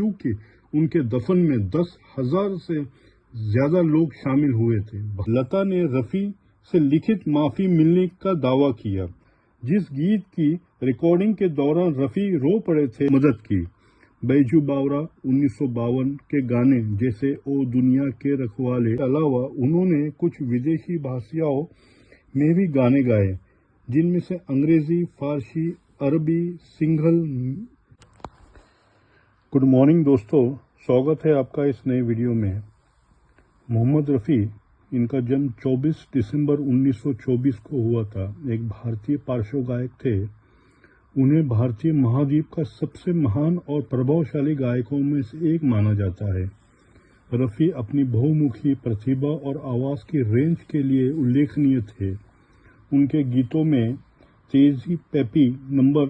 क्योंकि उनके दफन में 10,000 से ज्यादा लोग शामिल हुए थे। लता ने रफी से लिखित माफी मिलने का दावा किया। जिस गीत की रिकॉर्डिंग के दौरान रफी रो पड़े थे, मदद की। बैजू बावरा 1952 के गाने जैसे ओ दुनिया के रखवाले के अलावा उन्होंने कुछ विदेशी भाषाओं में भी गाने गाए, जिनमें से अंग्रेजी, फारसी, अरबी, सिंघल। गुड मॉर्निंग दोस्तों, स्वागत है आपका इस नए वीडियो में। मोहम्मद रफ़ी, इनका जन्म 24 दिसंबर 1924 को हुआ था। एक भारतीय पार्श्व गायक थे। उन्हें भारतीय महाद्वीप का सबसे महान और प्रभावशाली गायकों में से एक माना जाता है। रफ़ी अपनी बहुमुखी प्रतिभा और आवाज़ की रेंज के लिए उल्लेखनीय थे। उनके गीतों में तेजी पेपी नंबर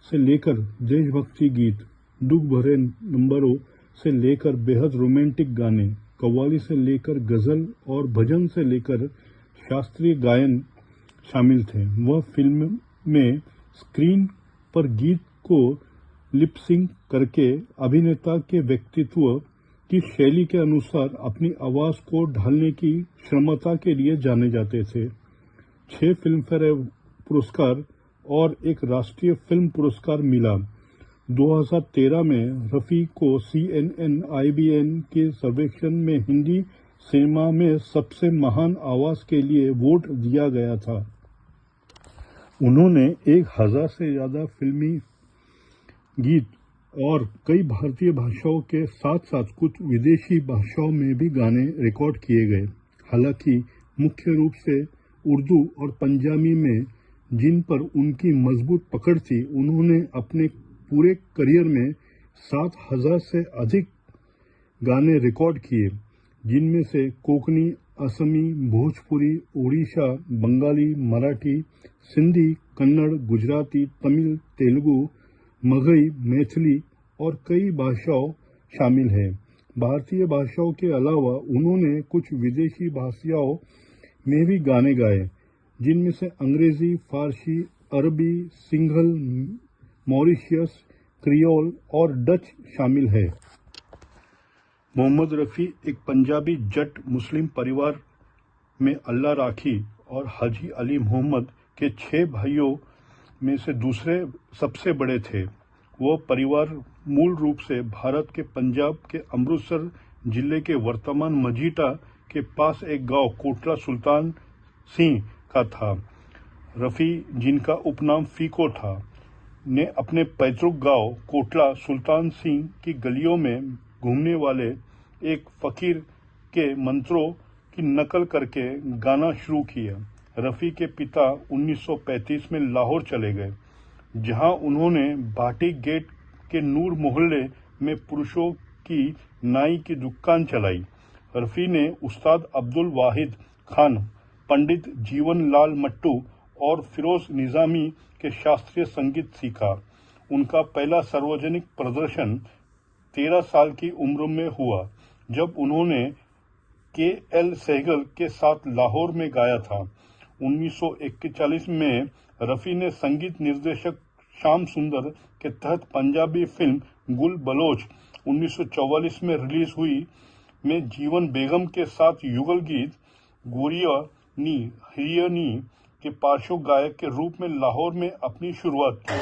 से लेकर देशभक्ति गीत, दुख भरे नंबरों से लेकर बेहद रोमांटिक गाने, कव्वाली से लेकर गजल और भजन से लेकर शास्त्रीय गायन शामिल थे। वह फिल्म में स्क्रीन पर गीत को लिपसिंग करके अभिनेता के व्यक्तित्व की शैली के अनुसार अपनी आवाज को ढालने की क्षमता के लिए जाने जाते थे। 6 फिल्मफेयर पुरस्कार और एक राष्ट्रीय फिल्म पुरस्कार मिला। 2013 में रफ़ी को CNN IBN के सर्वेक्षण में हिंदी सिनेमा में सबसे महान आवाज के लिए वोट दिया गया था। उन्होंने 1000 से ज्यादा फिल्मी गीत और कई भारतीय भाषाओं के साथ साथ कुछ विदेशी भाषाओं में भी गाने रिकॉर्ड किए गए। हालांकि मुख्य रूप से उर्दू और पंजाबी में जिन पर उनकी मजबूत पकड़ थी, उन्होंने अपने पूरे करियर में 7000 से अधिक गाने रिकॉर्ड किए, जिनमें से कोंकणी, असमी, भोजपुरी, उड़ीसा, बंगाली, मराठी, सिंधी, कन्नड़, गुजराती, तमिल, तेलुगु, मगही, मैथिली और कई भाषाओं शामिल हैं। भारतीय भाषाओं के अलावा उन्होंने कुछ विदेशी भाषाओं में भी गाने गाए, जिनमें से अंग्रेजी, फारसी, अरबी, सिंघल, मॉरिशियस, क्रियोल और डच शामिल है। मोहम्मद रफ़ी एक पंजाबी जट मुस्लिम परिवार में अल्लाह राखी और हाजी अली मोहम्मद के 6 भाइयों में से दूसरे सबसे बड़े थे। वो परिवार मूल रूप से भारत के पंजाब के अमृतसर जिले के वर्तमान मजीठा के पास एक गांव कोटला सुल्तान सिंह का था। रफ़ी, जिनका उपनाम फीको था, ने अपने पैतृक गांव कोटला सुल्तान सिंह की गलियों में घूमने वाले एक फकीर के मंत्रों की नकल करके गाना शुरू किया। रफ़ी के पिता 1935 में लाहौर चले गए, जहां उन्होंने भाटी गेट के नूर मोहल्ले में पुरुषों की नाई की दुकान चलाई। रफ़ी ने उस्ताद अब्दुल वाहिद खान, पंडित जीवन लाल मट्टू और फिरोज निजामी के शास्त्रीय संगीत सीखा। उनका पहला सार्वजनिक प्रदर्शन 13 साल की उम्र में हुआ, जब उन्होंने KL सहगल के साथ लाहौर में गाया था। 1941 में रफ़ी ने संगीत निर्देशक श्याम सुंदर के तहत पंजाबी फिल्म गुल बलोच 1944 में रिलीज हुई में जीवन बेगम के साथ युगल गीत गोरिया नी हिरिया नी के पार्श्व गायक के रूप में लाहौर में अपनी शुरुआत की।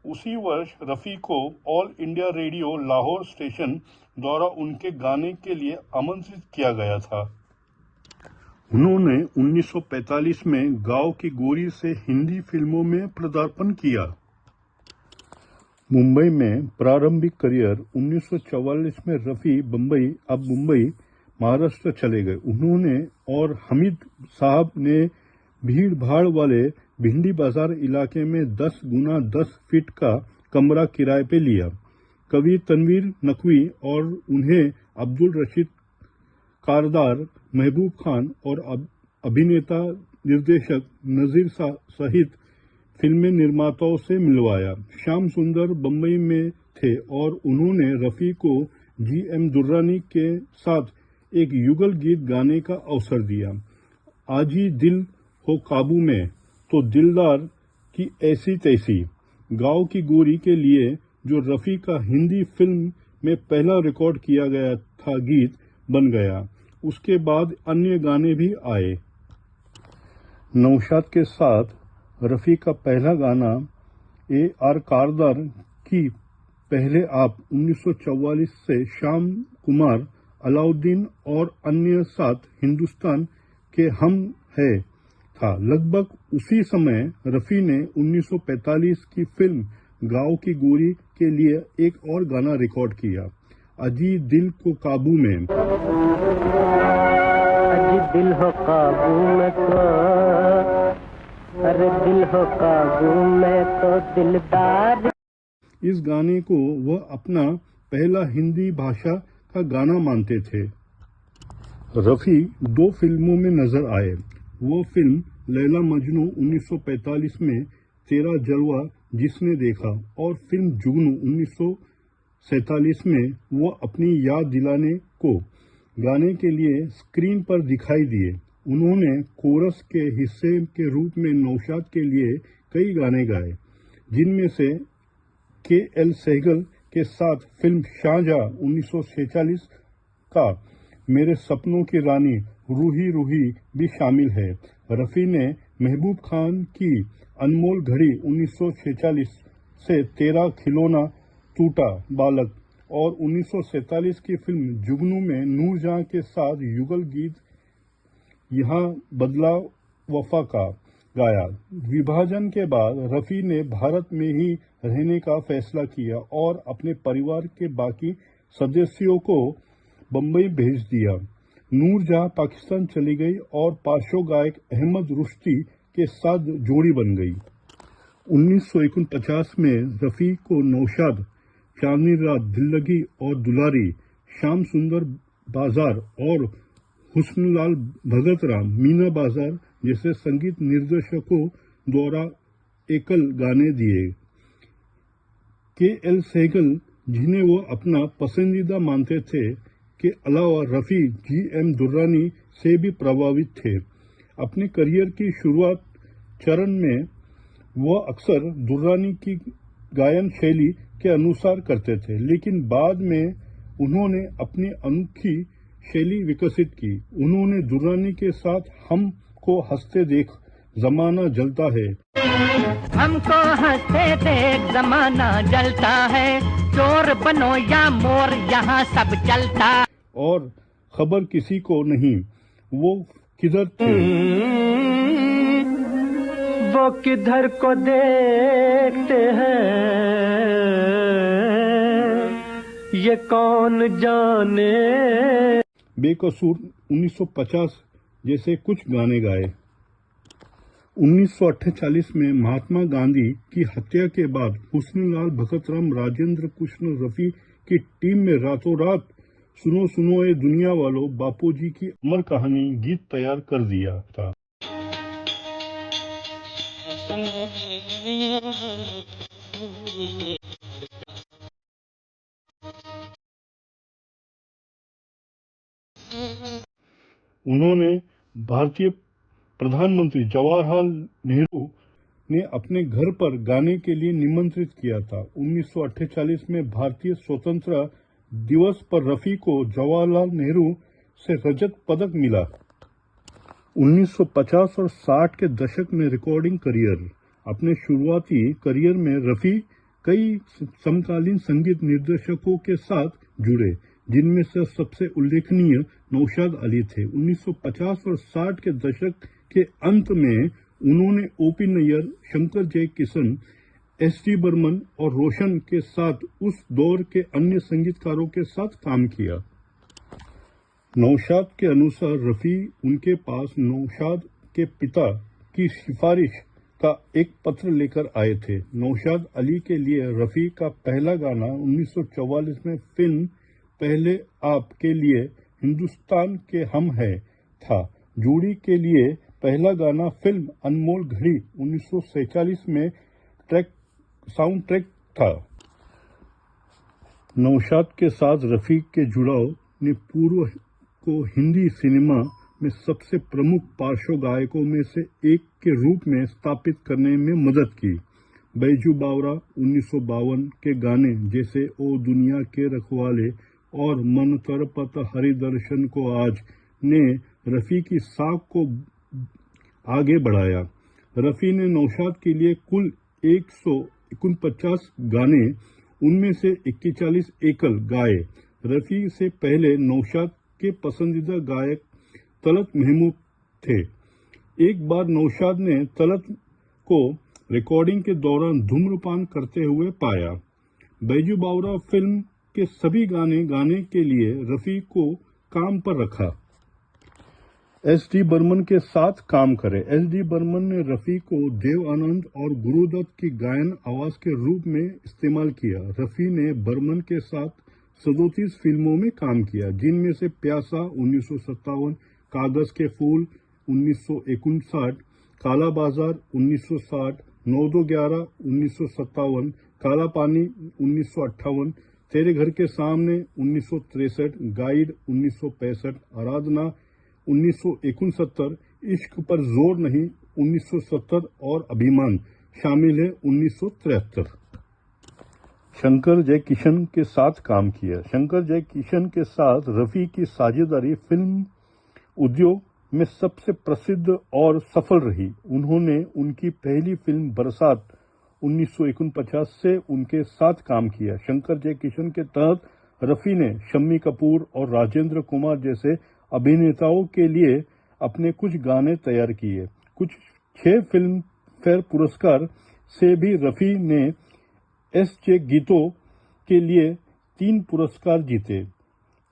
उसी वर्ष रफ़ी को all India radio Lahore station द्वारा उनके गाने के लिए आमंत्रित किया गया था। उन्होंने 1945 में गांव की गोरी से हिंदी फिल्मों में पदार्पण किया। मुंबई में प्रारंभिक करियर 1944 में रफ़ी मुंबई महाराष्ट्र चले गए। उन्होंने और हमीद साहब ने भीड़ भाड़ वाले भिंडी बाजार इलाके में 10 गुना 10 फीट का कमरा किराए पे लिया। कवि तनवीर नकवी और उन्हें अब्दुल रशीद कारदार, महबूब खान और अभिनेता निर्देशक नजीर सहित फिल्म निर्माताओं से मिलवाया। श्याम सुंदर बम्बई में थे और उन्होंने रफ़ी को GM दुर्रानी के साथ एक युगल गीत गाने का अवसर दिया। आजी दिल हो काबू में तो दिलदार की ऐसी तैसी, गाँव की गोरी के लिए जो रफ़ी का हिंदी फिल्म में पहला रिकॉर्ड किया गया था गीत बन गया। उसके बाद अन्य गाने भी आए। नौशाद के साथ रफ़ी का पहला गाना AR कारदार की पहले आप 1944 से श्याम कुमार, अलाउद्दीन और अन्य साथ हिंदुस्तान के हम है था। लगभग उसी समय रफ़ी ने 1945 की फिल्म गाँव की गोरी के लिए एक और गाना रिकॉर्ड किया, अजी दिल को काबू में। अजी दिल हो काबू में तो, अरे दिल हो काबू में तो दिलदार। इस गाने को वह अपना पहला हिंदी भाषा का गाना मानते थे। रफ़ी 2 फिल्मों में नजर आए। वो फिल्म लैला मजनू 1945 में, तेरा जलवा जिसने देखा, और फिल्म जुगनू 1947 में वो अपनी याद दिलाने को गाने के लिए स्क्रीन पर दिखाई दिए। उन्होंने कोरस के हिस्से के रूप में नौशाद के लिए कई गाने गाए, जिनमें से KL सहगल के साथ फिल्म शाहजहां 1946 का मेरे सपनों की रानी रूही रूही भी शामिल है। रफ़ी ने महबूब खान की अनमोल घड़ी 1946 से तेरा खिलौना टूटा बालक और 1947 की फिल्म जुगनू में नूरजहां के साथ युगल गीत यहाँ बदला वफा का गाया। विभाजन के बाद रफ़ी ने भारत में ही रहने का फैसला किया और अपने परिवार के बाकी सदस्यों को बम्बई भेज दिया। नूरजहां पाकिस्तान चली गई और पार्श्व गायक अहमद रुश्ती के साथ जोड़ी बन गई। 1949 में रफ़ी को नौशाद, चांदनी रात, दिल लगी और दुलारी, श्याम सुंदर बाजार और हुस्नलाल भगतराम, मीना बाजार जैसे संगीत निर्देशकों द्वारा एकल गाने दिए। KL सहगल, जिन्हें वो अपना पसंदीदा मानते थे, के अलावा रफ़ी GM दुर्रानी से भी प्रभावित थे। अपने करियर की शुरुआत चरण में वह अक्सर दुर्रानी की गायन शैली के अनुसार करते थे, लेकिन बाद में उन्होंने अपनी अनोखी शैली विकसित की। उन्होंने दुर्रानी के साथ हम को हंसते देख जमाना जलता है, हमको हंसते देख जमाना जलता है, चोर बनो या मोर यहाँ सब चलता, और खबर किसी को नहीं वो किधर थे, वो किधर को देखते हैं ये कौन जाने। बेकसूर 1950 जैसे कुछ गाने गाए। 1948 में महात्मा गांधी की हत्या के बाद हुस्नलाल भगतराम, राजेंद्र कृष्ण रफ़ी की टीम में रातों रात सुनो सुनो ए दुनिया वालों बापूजी की अमर कहानी गीत तैयार कर दिया था। उन्होंने भारतीय प्रधानमंत्री जवाहरलाल नेहरू ने अपने घर पर गाने के लिए निमंत्रित किया था। 1948 में भारतीय स्वतंत्रता दिवस पर रफ़ी को जवाहरलाल नेहरू से रजत पदक मिला। 1950 और 60 के दशक में रिकॉर्डिंग करियर। अपने शुरुआती करियर में रफ़ी कई समकालीन संगीत निर्देशकों के साथ जुड़े, जिनमें से सबसे उल्लेखनीय नौशाद अली थे। 1950 और 60 के दशक के अंत में उन्होंने OP नैयर, शंकर जयकिशन, SD बर्मन और रोशन के साथ उस दौर के अन्य संगीतकारों के साथ काम किया। नौशाद के अनुसार रफ़ी उनके पास नौशाद के पिता की सिफारिश का एक पत्र लेकर आए थे। नौशाद अली के लिए रफ़ी का पहला गाना 1944 में फिल्म पहले आप के लिए हिंदुस्तान के हम है था। जोड़ी के लिए पहला गाना फिल्म अनमोल घड़ी 1947 में साउंड ट्रैक था। नौशाद के साथ रफ़ी के जुड़ाव ने पूर्व को हिंदी सिनेमा में सबसे प्रमुख पार्श्व गायकों में से एक के रूप में स्थापित करने में मदद की। बैजू बावरा 1952 के गाने जैसे ओ दुनिया के रखवाले और मन तरपत हरिदर्शन को आज ने रफ़ी की साख को आगे बढ़ाया। रफ़ी ने नौशाद के लिए कुल 149 गाने, उनमें से 41 एकल गाए। रफ़ी से पहले नौशाद के पसंदीदा गायक तलत महमूद थे। एक बार नौशाद ने तलत को रिकॉर्डिंग के दौरान धूम्रपान करते हुए पाया। बैजू बावरा फिल्म के सभी गाने गाने के लिए रफ़ी को काम पर रखा। एस.डी. बर्मन के साथ काम करे। एस.डी. बर्मन ने रफ़ी को देव आनंद और गुरुदत्त की गायन आवाज के रूप में इस्तेमाल किया। रफ़ी ने बर्मन के साथ 37 फिल्मों में काम किया, जिनमें से प्यासा 1957, कागज के फूल 1959, काला बाजार 1960, 9-11 1957, काला पानी 1958, तेरे घर के सामने 1963, गाइड 1965, आराधना 1969, इश्क पर जोर नहीं 1970 और अभिमान शामिल है 1973। शंकर जयकिशन के साथ काम किया। शंकर जयकिशन के साथ रफ़ी की साझेदारी फिल्म उद्योग में सबसे प्रसिद्ध और सफल रही। उन्होंने उनकी पहली फिल्म बरसात 1949 से उनके साथ काम किया। शंकर जयकिशन के तहत रफ़ी ने शम्मी कपूर और राजेंद्र कुमार जैसे अभिनेताओं के लिए अपने कुछ गाने तैयार किए। कुछ 6 फिल्म फेयर पुरस्कार से भी रफ़ी ने एस.जे. गीतों के लिए 3 पुरस्कार जीते।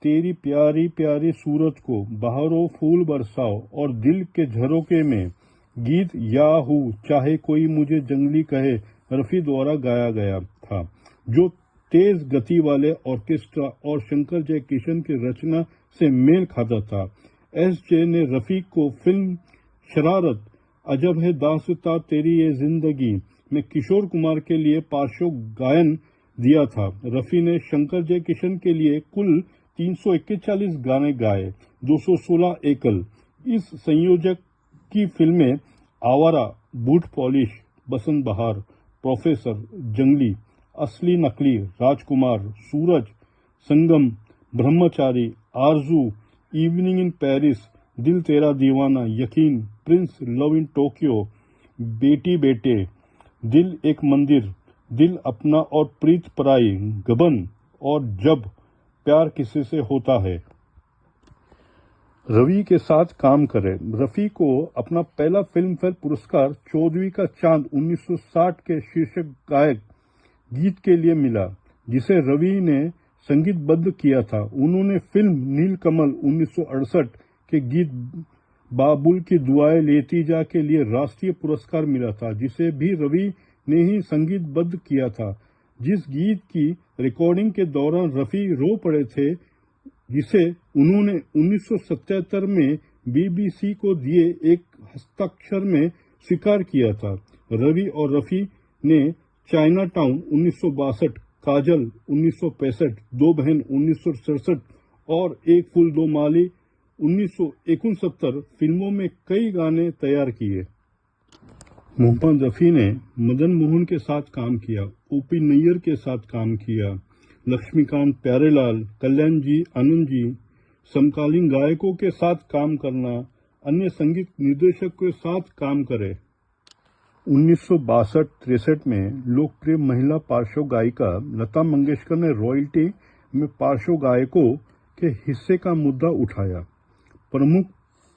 तेरी प्यारी प्यारी सूरज को, बहारों फूल बरसाओ और दिल के झरोके में गीत याहू चाहे कोई मुझे जंगली कहे रफ़ी द्वारा गाया गया था, जो तेज गति वाले ऑर्केस्ट्रा और शंकर जयकिशन की रचना से मेल खाता था। एस.जे. ने रफ़ी को फिल्म शरारत, अजब है दास्तां तेरी ये जिंदगी में किशोर कुमार के लिए पार्श्व गायन दिया था। रफ़ी ने शंकर जयकिशन के लिए कुल 341 गाने गाए, 216 एकल। इस संयोजक की फिल्में आवारा, बूट पॉलिश, बसंत बहार, प्रोफेसर, जंगली, असली नकली, राजकुमार, सूरज, संगम, ब्रह्मचारी, आरजू, इवनिंग इन पेरिस, दिल तेरा दीवाना, यकीन, प्रिंस, लव इन टोक्यो, बेटी बेटे, दिल एक मंदिर, दिल अपना और प्रीत पराई, गबन और जब प्यार किसी से होता है। रवि के साथ काम करें। रफ़ी को अपना पहला फिल्म फेयर पुरस्कार 14वीं का चांद 1960 के शीर्षक गायक गीत के लिए मिला, जिसे रवि ने संगीतबद्ध किया था। उन्होंने फिल्म नीलकमल 1968 के गीत बाबुल की दुआएं लेती जा के लिए राष्ट्रीय पुरस्कार मिला था, जिसे भी रवि ने ही संगीतबद्ध किया था। जिस गीत की रिकॉर्डिंग के दौरान रफ़ी रो पड़े थे, जिसे उन्होंने 1977 में बीबीसी को दिए एक हस्ताक्षर में स्वीकार किया था। रवि और रफ़ी ने चाइना टाउन 1962, काजल 1965, दो बहन 1967 और एक फूल दो माली 1969 फिल्मों में कई गाने तैयार किए। मोहम्मद रफ़ी ने मदन मोहन के साथ काम किया, ओपी नैयर के साथ काम किया, लक्ष्मीकांत प्यारेलाल, कल्याण जी, आनंद जी। समकालीन गायकों के साथ काम करना, अन्य संगीत निर्देशक के साथ काम करे। 1962-63 में लोकप्रिय महिला पार्श्व गायिका लता मंगेशकर ने रॉयल्टी में पार्श्व गायकों के हिस्से का मुद्दा उठाया। प्रमुख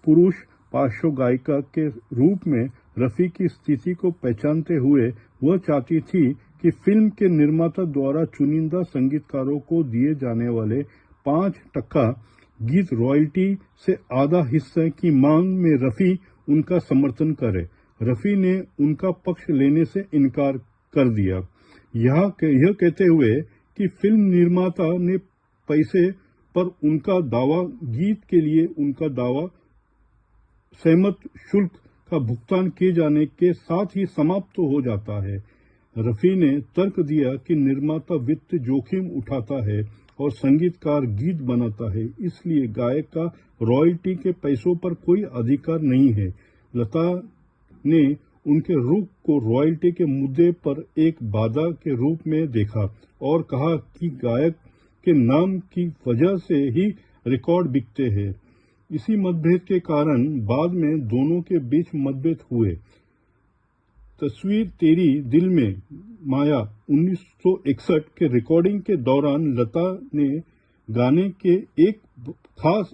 पुरुष पार्श्व गायिका के रूप में रफ़ी की स्थिति को पहचानते हुए वह चाहती थी कि फिल्म के निर्माता द्वारा चुनिंदा संगीतकारों को दिए जाने वाले 5% गीत रॉयल्टी से आधा हिस्से की मांग में रफ़ी उनका समर्थन करे। रफ़ी ने उनका पक्ष लेने से इनकार कर दिया, यह कहते हुए कि फिल्म निर्माता ने पैसे पर उनका दावा, गीत के लिए उनका दावा सहमत शुल्क का भुगतान किए जाने के साथ ही समाप्त हो जाता है। रफी ने तर्क दिया कि निर्माता वित्त जोखिम उठाता है और संगीतकार गीत बनाता है, इसलिए गायक का रॉयल्टी के पैसों पर कोई अधिकार नहीं है। लता ने उनके रुख को रॉयल्टी के मुद्दे पर एक बाधा के रूप में देखा और कहा कि गायक के नाम की वजह से ही रिकॉर्ड बिकते हैं। इसी मतभेद के कारण बाद में दोनों के बीच मतभेद हुए। तस्वीर तेरी दिल में माया 1961 के रिकॉर्डिंग के दौरान लता ने गाने के एक खास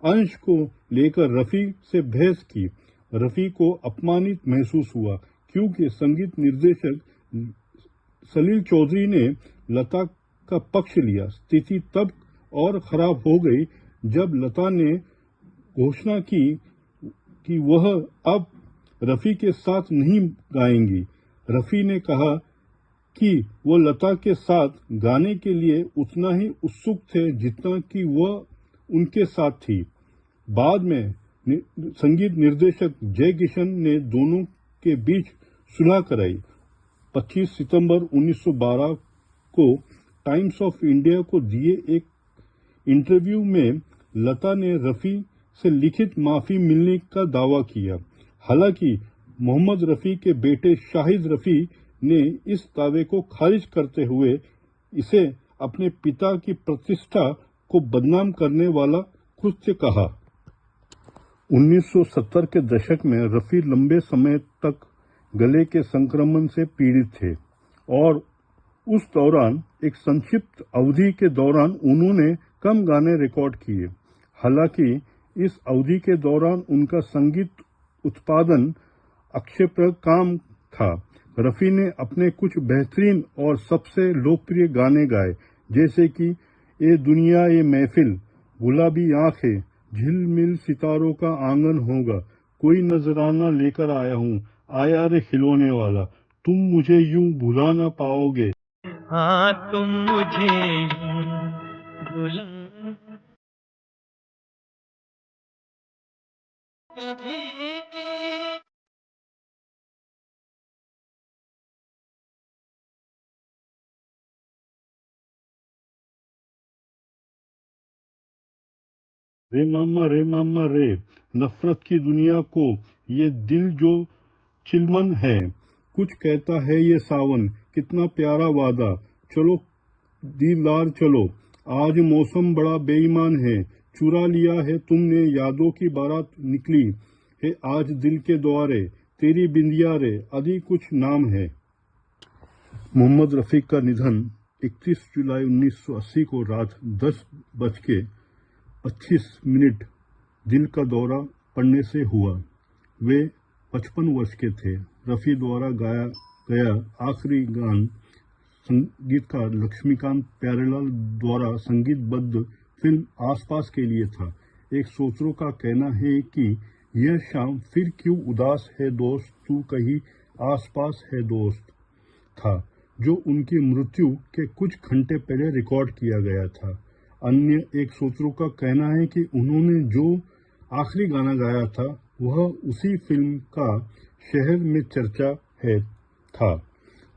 अंश को लेकर रफी से बहस की। रफी को अपमानित महसूस हुआ क्योंकि संगीत निर्देशक सलील चौधरी ने लता का पक्ष लिया। स्थिति तब और खराब हो गई जब लता ने घोषणा की कि वह अब रफी के साथ नहीं गाएंगी। रफी ने कहा कि वो लता के साथ गाने के लिए उतना ही उत्सुक थे जितना कि वह उनके साथ थी। बाद में संगीत निर्देशक जय किशन ने दोनों के बीच सुलह कराई। 25 सितंबर 1912 को टाइम्स ऑफ इंडिया को दिए एक इंटरव्यू में लता ने रफी से लिखित माफी मिलने का दावा किया। हालांकि मोहम्मद रफी के बेटे शाहिद रफी ने इस दावे को खारिज करते हुए इसे अपने पिता की प्रतिष्ठा को बदनाम करने वाला कृत्य कहा। 1970 के दशक में रफी लंबे समय तक गले के संक्रमण से पीड़ित थे और उस दौरान एक संक्षिप्त अवधि के दौरान उन्होंने कम गाने रिकॉर्ड किए। हालांकि इस अवधि के दौरान उनका संगीत उत्पादन अक्षयप्रद काम था। रफी ने अपने कुछ बेहतरीन और सबसे लोकप्रिय गाने गाए, जैसे कि ए दुनिया ये महफिल, गुलाबी आंखें, झिलमिल सितारों का आंगन होगा, कोई नजराना लेकर आया हूँ, आया रे खिलौने वाला, तुम मुझे यूं भुला ना पाओगे। हाँ तुम मुझे भुला रे मामा रे, नफरत की दुनिया को ये दिल जो चिलमन है, कुछ कहता है ये सावन, कितना प्यारा वादा, चलो दीदार चलो, आज मौसम बड़ा बेईमान है, चुरा लिया है तुमने यादों की बारात निकली है आज दिल के द्वारे, तेरी बिंदिया रे, आदि कुछ नाम है। मोहम्मद रफी का निधन 31 जुलाई 1980 को रात 10:25 दिल का दौरा पड़ने से हुआ। वे 55 वर्ष के थे। रफी द्वारा गाया गया आखिरी गान संगीतकार लक्ष्मीकांत प्यारेलाल द्वारा संगीतबद्ध फिल्म आसपास के लिए था। एक श्रोता का कहना है कि यह शाम फिर क्यों उदास है दोस्त, तू कहीं आसपास है दोस्त था, जो उनकी मृत्यु के कुछ घंटे पहले रिकॉर्ड किया गया था। अन्य एक श्रोता का कहना है कि उन्होंने जो आखिरी गाना गाया था वह उसी फिल्म का शहर में चर्चा है था।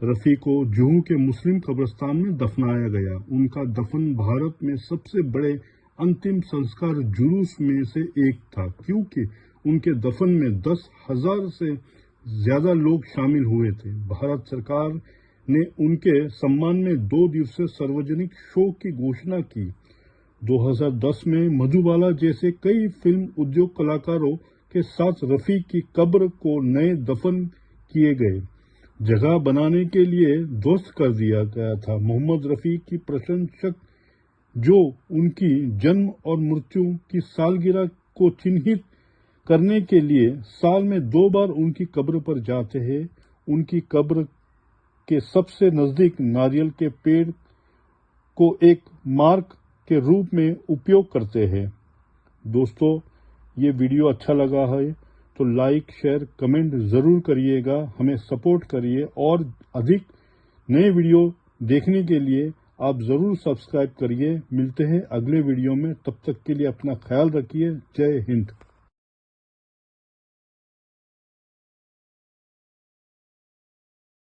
रफी को जुहू के मुस्लिम कब्रिस्तान में दफनाया गया। उनका दफन भारत में सबसे बड़े अंतिम संस्कार जुलूस में से एक था, क्योंकि उनके दफन में 10,000 से ज्यादा लोग शामिल हुए थे। भारत सरकार ने उनके सम्मान में 2 दिवसीय सार्वजनिक शोक की घोषणा की। 2010 में मधुबाला जैसे कई फिल्म उद्योग कलाकारों के साथ रफी की कब्र को नए दफन किए गए जगह बनाने के लिए ध्वस्त कर दिया गया था। मोहम्मद रफी की प्रशंसक जो उनकी जन्म और मृत्यु की सालगिरह को चिन्हित करने के लिए साल में 2 बार उनकी कब्र पर जाते हैं, उनकी कब्र के सबसे नजदीक नारियल के पेड़ को एक मार्क के रूप में उपयोग करते हैं। दोस्तों, ये वीडियो अच्छा लगा है तो लाइक, शेयर, कमेंट जरूर करिएगा, हमें सपोर्ट करिए और अधिक नए वीडियो देखने के लिए आप जरूर सब्सक्राइब करिए। मिलते हैं अगले वीडियो में, तब तक के लिए अपना ख्याल रखिए। जय हिंद।